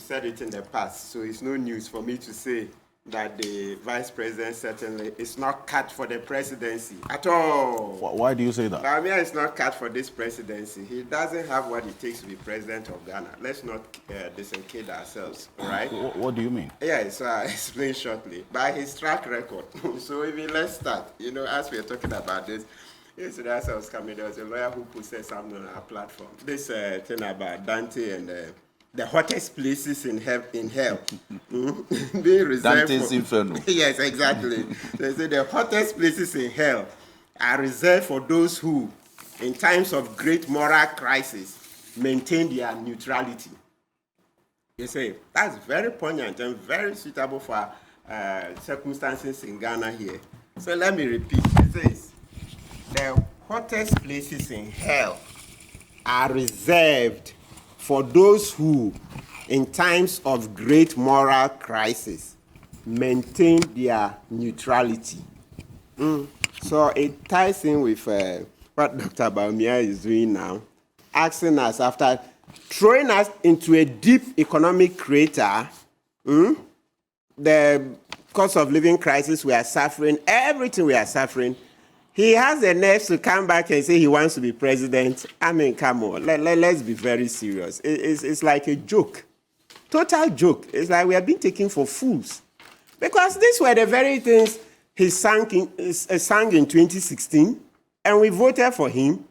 said it in the past, so it's no news for me to say that the vice president certainly is not cut for the presidency at all. Why do you say that? Bawumia is not cut for this presidency. He doesn't have what it takes to be president of Ghana. Let's not disencade ourselves, all right? What do you mean? Yes, I'll explain shortly. By his track record. So let's start. As we are talking about this, yesterday as I was coming, there was a lawyer who posted something on our platform. This thing about Dante and the hottest places in hell being reserved Dante's Inferno. Yes, exactly. They say the hottest places in hell are reserved for those who, in times of great moral crisis, maintain their neutrality. You say that's very poignant and very suitable for circumstances in Ghana here. So let me repeat. It says the hottest places in hell are reserved for those who, in times of great moral crisis, maintain their neutrality. So it ties in with what Dr. Bawumia is doing now, asking us after throwing us into a deep economic crater, the cost of living crisis we are suffering, everything we are suffering. He has the nerve to come back and say he wants to be president. I mean, come on, let's be very serious. It's like a joke, total joke. It's like we are being taken for fools. Because these were the very things he sang in 2016, and we voted for him,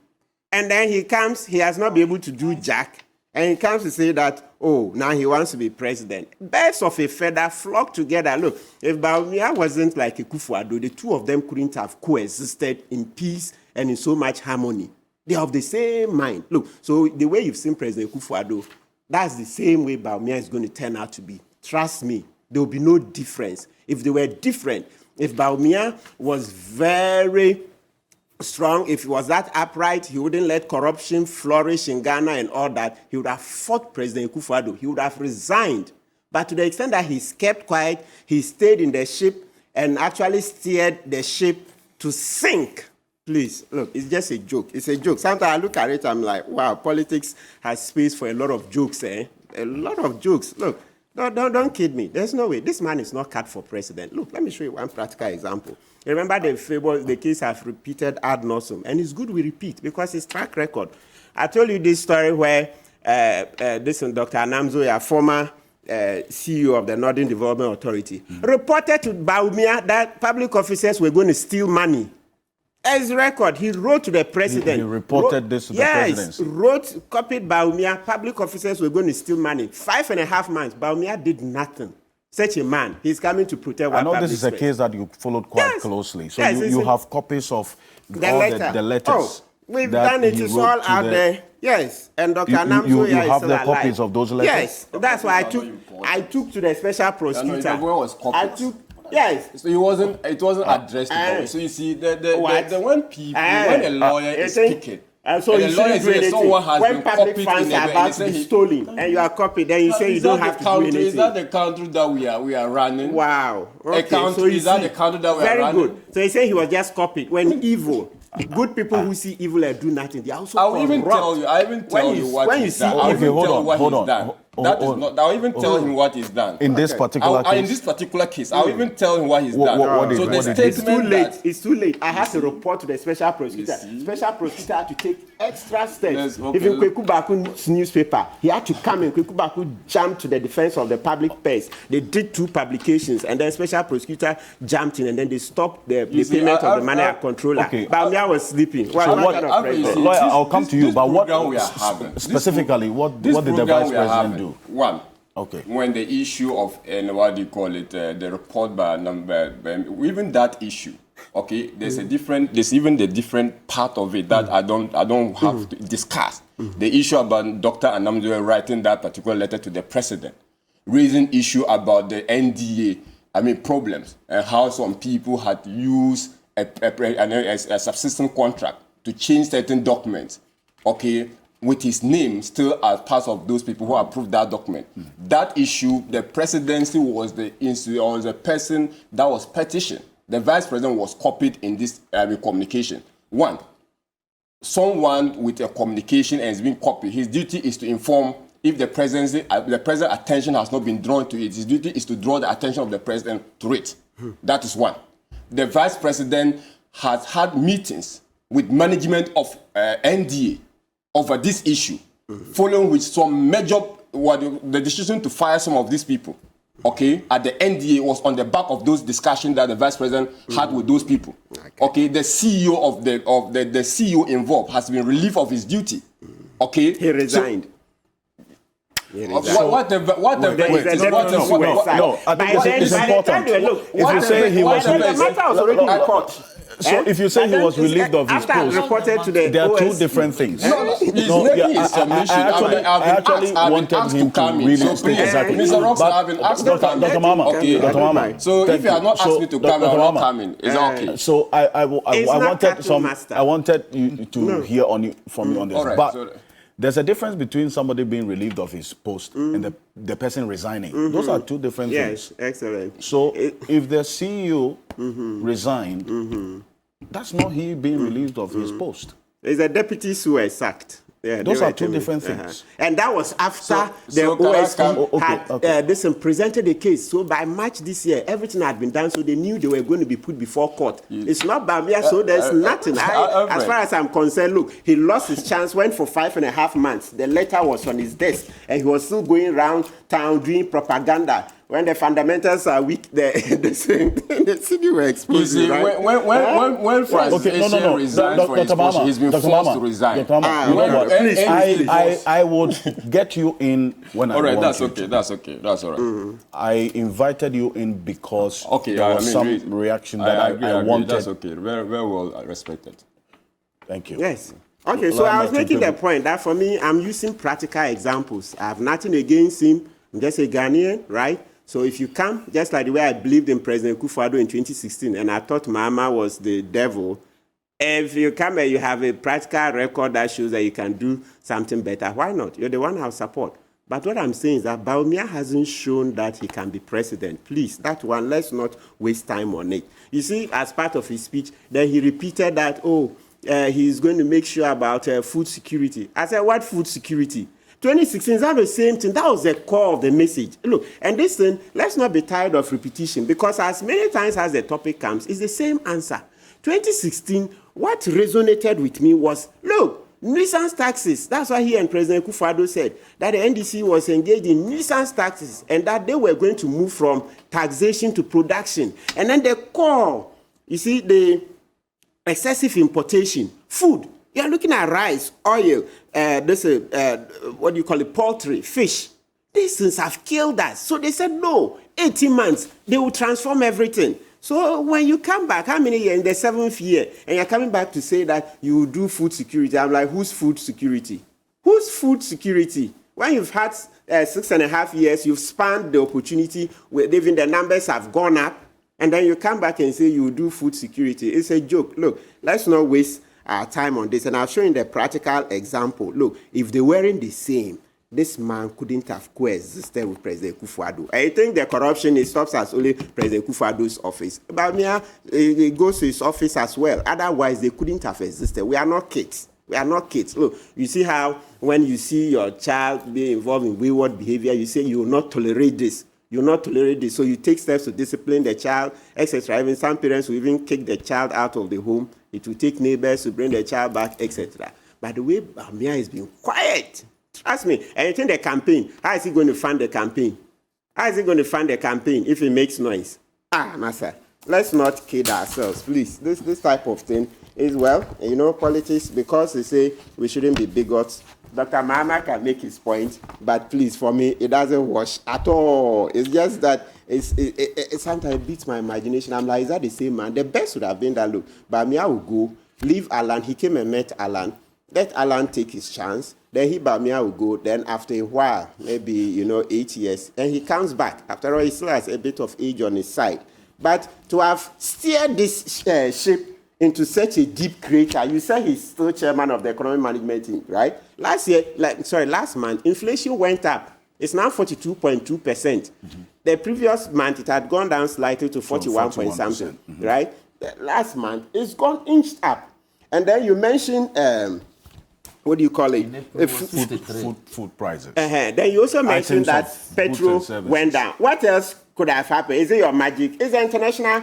and then he comes, he has not been able to do jack, and he comes to say that, oh, now he wants to be president. Birds of a feather flock together. Look, if Bawumia wasn't like a Kufuor, the two of them couldn't have coexisted in peace and in so much harmony. They are of the same mind. Look, so the way you've seen President Kufuor, that's the same way Bawumia is going to turn out to be. Trust me, there will be no difference. If they were different, if Bawumia was very strong, if he was that upright, he wouldn't let corruption flourish in Ghana and all that, he would have fought President Kufuor. He would have resigned. But to the extent that he's kept quiet, he stayed in the ship and actually steered the ship to sink. Please, look, it's just a joke. It's a joke. Sometimes I look at it, I'm like, wow, politics has space for a lot of jokes, eh? A lot of jokes. Look, don't kid me. There's no way. This man is not cut for president. Look, let me show you one practical example. Remember the case I've repeated ad nauseum, and it's good we repeat because it's track record. I told you this story where this Dr. Anamzoya, former CEO of the Northern Development Authority, reported to Bawumia that public officers were going to steal money. As record, he wrote to the president. He reported this to the presidency. Yes, copied Bawumia, public officers were going to steal money. 5.5 months, Bawumia did nothing. Such a man, he's coming to protect one. I know this is a case that you followed quite closely. So you have copies of the letters. Oh, we've done it. It's all out there. Yes, and Dr. Anamzoya you have the copies of those letters? Yes, that's why I took to the special prosecutor. Yes. So it wasn't addressed to So you see, when a lawyer is speaking, so you shouldn't do anything. When public funds are about to be stolen and you are copied, then you say you don't have to do anything. Is that the country that we are running? Wow. Okay. Is that the country that we are running? Very good. So you say he was just copied. When evil, good people who see evil and do nothing, they are also I'll even tell you what he's done. Okay, hold on. I'll even tell him what he's done. In this particular case? In this particular case, I'll even tell him what he's done. It's too late. I have to report to the special prosecutor. Special prosecutor had to take extra steps. Even Kpebu Baku's newspaper, he had to come in. Kpebu Baku jumped to the defense of the public purse. They did 2 publications, and then special prosecutor jumped in, and then they stopped the payment of the money at controller. Okay. Bawumia was sleeping. Lawyer, I'll come to you, but what specifically, what did the vice president do? One, okay. When the issue of the report by number, even that issue, okay, there's even the different part of it that I don't have to discuss. The issue about Dr. Anamzoya writing that particular letter to the president, raising issue about the NDA, problems and how some people had used a subsistence contract to change certain documents, okay, with his name still as part of those people who approved that document. That issue, the presidency was the person that was petitioned. The vice president was copied in this communication. One, someone with a communication and is being copied, his duty is to inform if the president's attention has not been drawn to it. His duty is to draw the attention of the president to it. That is one. The vice president has had meetings with management of NDA over this issue, following with some major, the decision to fire some of these people, okay, at the NDA was on the back of those discussions that the vice president had with those people. Okay, the CEO of the CEO involved has been relieved of his duty. Okay, he resigned. No, I think it's important. If you say he was relieved, so if you say he was relieved of his post, there are two different things. I actually wanted him to really state exactly. Mr. Robson, I've been asked to come in. Dr. Mama. So if you have not asked me to come, I'm not coming. It's okay. So I wanted you to hear from you on this. But there's a difference between somebody being relieved of his post and the person resigning. Those are two different things. Yes, excellent. So if the CEO resigned, that's not he being relieved of his post. It's the deputies who were sacked. Yeah, those are two different things. And that was after the OSP had presented a case. So by March this year, everything had been done, so they knew they were going to be put before court. It's not Bawumia, so there's nothing. As far as I'm concerned, look, he lost his chance, went for 5.5 months. The letter was on his desk, and he was still going around town doing propaganda. When the fundamentals are weak, the city were exposed. Right? When Francis resigned for his post, he's been forced to resign. I would get you in when I want that's you okay. to. That's okay. That's all right. I invited you in because there was some reaction that I wanted. That's okay. Very, very well respected. Thank you. Yes. Okay, so I was making the point that for me, I'm using practical examples. I have nothing against him. I'm just a Ghanaian, right? So if you come, just like the way I believed in President Akufo-Addo in 2016, and I thought Mahama was the devil, if you come and you have a practical record that shows that you can do something better, why not? You're the one I'll support. But what I'm saying is that Bawumia hasn't shown that he can be president. Please, that one, let's not waste time on it. You see, as part of his speech, then he repeated that, he's going to make sure about food security. I said, what food security? 2016 is not the same thing. That was the core of the message. Look, and this thing, let's not be tired of repetition, because as many times as the topic comes, it's the same answer. 2016, what resonated with me was, look, nuisance taxes. That's why he and President Akufo-Addo said that the NDC was engaged in nuisance taxes and that they were going to move from taxation to production. And then the core, you see, the excessive importation, food. You're looking at rice, oil, what do you call it, poultry, fish. These things have killed us. So they said, no, 18 months, they will transform everything. So when you come back, how many years? In the 7th year, and you're coming back to say that you will do food security. I'm like, whose food security? Whose food security? When you've had 6.5 years, you've spanned the opportunity, where even the numbers have gone up, and then you come back and say you will do food security. It's a joke. Look, let's not waste our time on this, and I'll show you the practical example. Look, if they weren't the same, this man couldn't have coexisted with President Akufo-Addo. I think the corruption stops at only President Akufo-Addo's office. Bawumia, it goes to his office as well. Otherwise, they couldn't have existed. We are not kids. We are not kids. Look, you see how when you see your child being involved in wayward behavior, you say you will not tolerate this. You will not tolerate this. So you take steps to discipline the child, etc. Even some parents will even kick the child out of the home. It will take neighbors to bring the child back, etc. But the way Bawumia has been quiet, trust me, and you think the campaign, how is he going to fund the campaign? How is he going to fund the campaign if he makes noise? Master, let's not kid ourselves, please. This type of thing is, politics, because they say we shouldn't be bigots. Dr. Mahama can make his point, but please, for me, it doesn't wash at all. It's just that it sometimes beats my imagination. I'm like, is that the same man? The best would have been that, look, Bawumia will go, leave Alan. He came and met Alan. Let Alan take his chance. Then Bawumia will go. Then after a while, maybe, 8 years, and he comes back. After all, he still has a bit of age on his side. But to have steered this ship into such a deep crater, you said he's still chairman of the economic management team, right? Last month, inflation went up. It's now 42.2%. Mm-hmm. The previous month, it had gone down slightly to 41 point something, mm-hmm. Right? Last month, it's gone inched up. And then you mentioned what do you call it? Food prices. Then you also mentioned that petrol went down. What else could have happened? Is it your magic? Is it international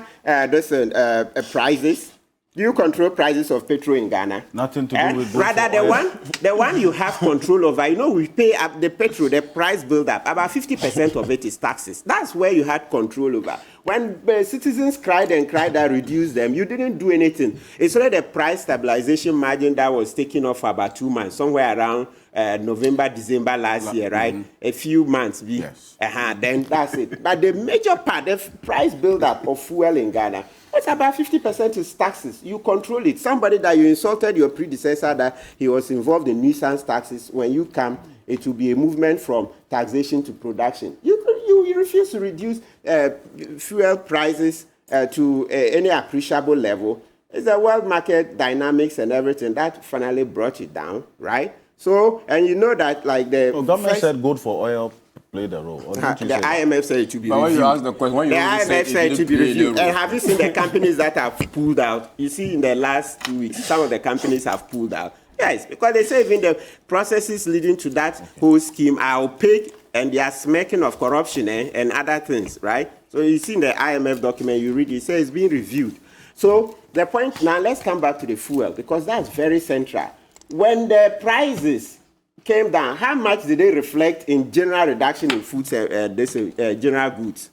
prices? Do you control prices of petrol in Ghana? Nothing to do with rather the one you have control over. You know, we pay up the petrol, the price build up. About 50% of it is taxes. That's where you had control over. When citizens cried and cried that reduced them, you didn't do anything. It's only the price stabilization margin that was taken off for about 2 months, somewhere around November, December last year, right? A few months. Yes. Then that's it. But the major part, the price build up of fuel in Ghana, it's about 50% is taxes. You control it. Somebody that you insulted your predecessor that he was involved in nuisance taxes, when you come, it will be a movement from taxation to production. You refuse to reduce fuel prices to any appreciable level. It's the world market dynamics and everything that finally brought it down, right? So, and you know that like the government said gold for oil played a role. The IMF said it to be reviewed. When you ask the question, the IMF said it to be reviewed. And have you seen the companies that have pulled out? You see, in the last 2 weeks, some of the companies have pulled out. Yes, because they say even the processes leading to that whole scheme are opaque and they are smirking of corruption and other things, right? So you see in the IMF document, you read it, it says it's being reviewed. So the point now, let's come back to the fuel because that's very central. When the prices came down, how much did they reflect in general reduction in food general goods?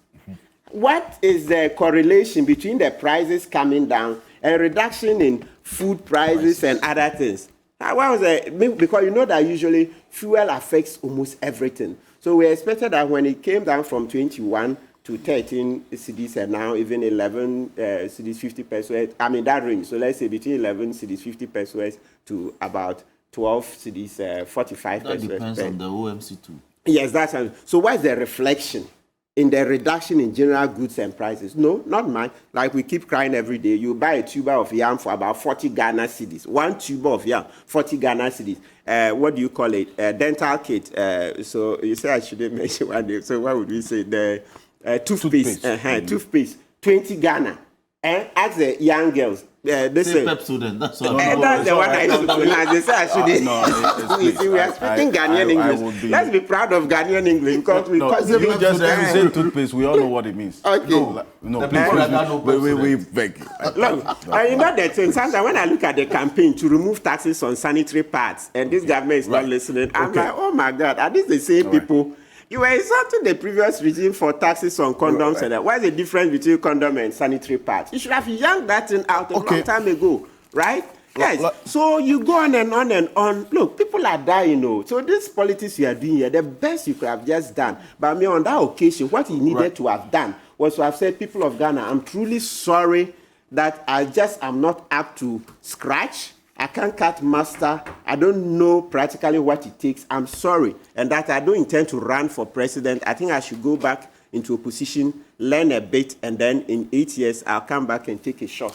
What is the correlation between the prices coming down and reduction in food prices and other things? What was it? Because you know that usually fuel affects almost everything. So we expected that when it came down from 21 to 13 cedis and now even 11 cedis 50 pesos, I mean that range. So let's say between 11 cedis 50 pesos to about 12 cedis 45 pesos. That depends on the OMC too. Yes, that's so. What's the reflection in the reduction in general goods and prices? No, not much. Like we keep crying every day. You buy a tuber of yam for about 40 Ghana cedis. One tuber of yam, 40 Ghana cedis. What do you call it? Dental kit. So you say I shouldn't mention one name. So what would we say? The toothpaste. Toothpaste. 20 Ghana. And ask the young girls. They say Pepsodent. That's what that's the one I used to pronounce. They say I shouldn't. You see, we are speaking Ghanaian English. Let's be proud of Ghanaian English because we you just say toothpaste. We all know what it means. Okay. No, please, we beg. Look, you know that sometimes when I look at the campaign to remove taxes on sanitary pads, and this government is not listening, I'm like, oh my God, are these the same people? You were insulting the previous regime for taxes on condoms and that. What's the difference between condom and sanitary pads? You should have yanked that thing out a long time ago, right? Yes. So you go on and on and on. Look, people are dying, So this politics you are doing here, the best you could have just done. But I mean, on that occasion, what he needed to have done was to have said, people of Ghana, I'm truly sorry that I'm not up to scratch. I can't cut master. I don't know practically what it takes. I'm sorry. And that I don't intend to run for president. I think I should go back into opposition, learn a bit, and then in 8 years, I'll come back and take a shot.